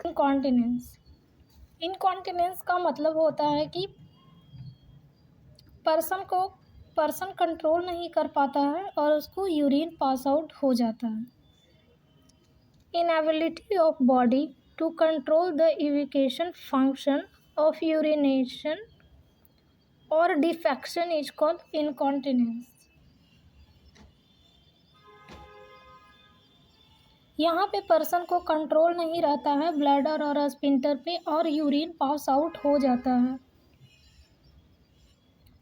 Incontinence. Incontinence का मतलब होता है कि पर्सन कंट्रोल नहीं कर पाता है और उसको यूरिन पास आउट हो जाता है। Inability of body to control the evacuation function of urination और डिफेक्शन इज कॉल्ड इनकॉन्टिनेंस। यहाँ पे पर्सन को कंट्रोल नहीं रहता है ब्लैडर और स्पिंटर पे और यूरिन पास आउट हो जाता है,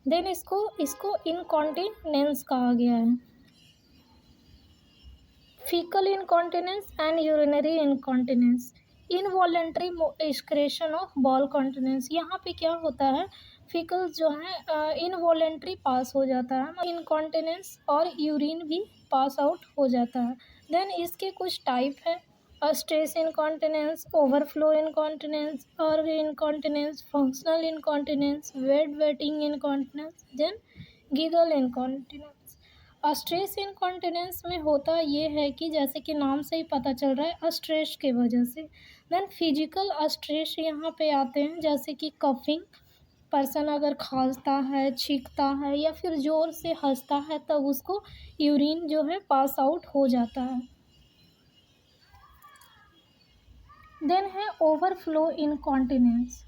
देन इसको इनकॉन्टिनेंस कहा गया है। Faecal incontinence and urinary incontinence. Involuntary excretion of ball continence. यहाँ पे क्या होता है, फीकल जो है इनवॉलेंट्री पास हो जाता है, इनकॉन्टिनेंस और यूरिन भी पास आउट हो जाता है। देन इसके कुछ टाइप है, स्ट्रेस इनकॉन्टिनेंस, ओवरफ्लो इनकॉन्टिनेंस और incontinence, functional incontinence, wetting incontinence, then giggle incontinence. Stress incontinence में होता ये है कि जैसे कि नाम से ही पता चल रहा है स्ट्रेस के वजह से। देन फिजिकल स्ट्रेस यहाँ पे आते हैं, जैसे कि कफिंग, पर्सन अगर खांसता है, छींकता है या फिर ज़ोर से हंसता है तब उसको यूरिन जो है पास आउट हो जाता है। देन है ओवरफ्लो इनकॉन्टिनेंस।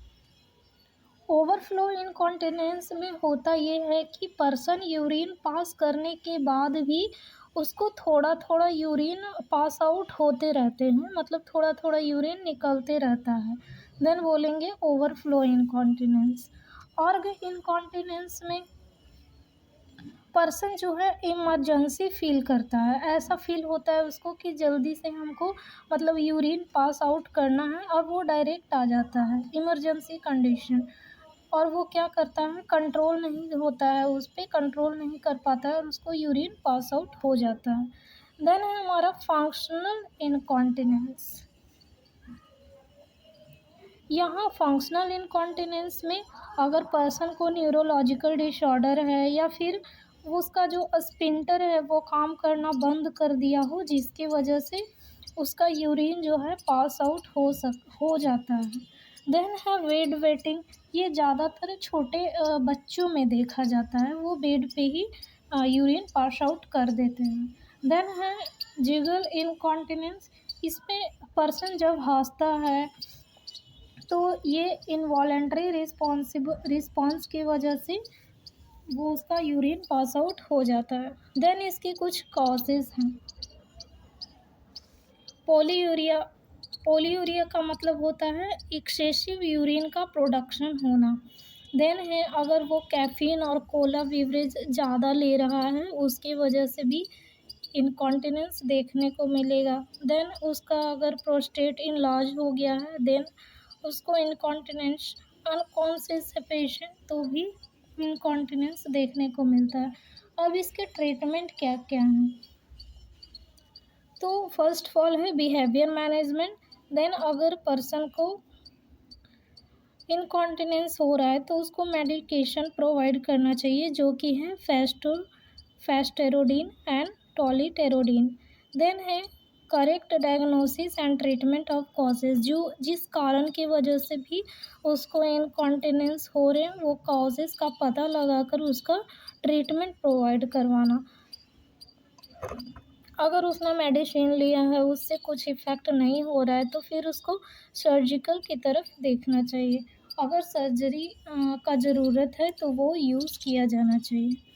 ओवरफ्लो इनकॉन्टिनेंस में होता ये है कि पर्सन यूरिन पास करने के बाद भी उसको थोड़ा थोड़ा यूरिन पास आउट होते रहते हैं, मतलब थोड़ा थोड़ा यूरिन निकलते रहता है, देन बोलेंगे ओवरफ्लो इनकॉन्टिनेंस। ऑर्ग इनकॉन्टिनेंस में पर्सन जो है इमरजेंसी फील करता है, ऐसा फील होता है उसको कि जल्दी से हमको मतलब यूरिन पास आउट करना है और वो डायरेक्ट आ जाता है, इमरजेंसी कंडीशन। और वो क्या करता है, कंट्रोल नहीं होता है, उस पर कंट्रोल नहीं कर पाता है और उसको यूरिन पास आउट हो जाता है। देन है हमारा फंक्शनल इनकॉन्टिनेंस। यहाँ फंक्शनल इनकॉन्टिनेंस में अगर पर्सन को न्यूरोलॉजिकल डिसऑर्डर है या फिर उसका जो स्पिंटर है वो काम करना बंद कर दिया हो, जिसकी वजह से उसका यूरिन जो है पास आउट हो जाता है। देन है वेटिंग। ये ज़्यादातर छोटे बच्चों में देखा जाता है, वो बेड पे ही यूरिन पास आउट कर देते हैं। देन है जिगल इनकॉन्टिनेंस। इसमें पर्सन जब हंसता है तो ये इनवॉलेंट्री रिस्पॉन्स की वजह से वो उसका यूरिन पास आउट हो जाता है। देन इसके कुछ कॉजेज़ हैं। पोलीयूरिया। पोलीयूरिया का मतलब होता है एक्सेसिव यूरिन का प्रोडक्शन होना। देन है अगर वो कैफ़ीन और कोला बेवरेज ज़्यादा ले रहा है उसकी वजह से भी इनकॉन्टिनेंस देखने को मिलेगा। देन उसका अगर प्रोस्टेट इनलार्ज हो गया है, देन उसको इनकॉन्टिनेंस। अनकॉन्स्टिपेशन तो भी इनकॉन्टिनेंस देखने को मिलता है। अब इसके ट्रीटमेंट क्या क्या हैं, तो फर्स्ट ऑफ ऑल है बिहेवियर मैनेजमेंट। देन अगर पर्सन को इनकॉन्टिनेंस हो रहा है तो उसको मेडिकेशन प्रोवाइड करना चाहिए, जो कि है फेस्टेरोडीन एंड टॉलीटेरोडीन। देन है correct diagnosis and treatment of causes. जो जिस कारण की वजह से भी उसको इनकॉन्टिनेंस हो रहे हैं वो कॉजेज़ का पता लगाकर उसका ट्रीटमेंट प्रोवाइड करवाना। अगर उसने मेडिसिन लिया है उससे कुछ इफ़ेक्ट नहीं हो रहा है तो फिर उसको सर्जिकल की तरफ देखना चाहिए। अगर सर्जरी का ज़रूरत है तो वो यूज़ किया जाना चाहिए।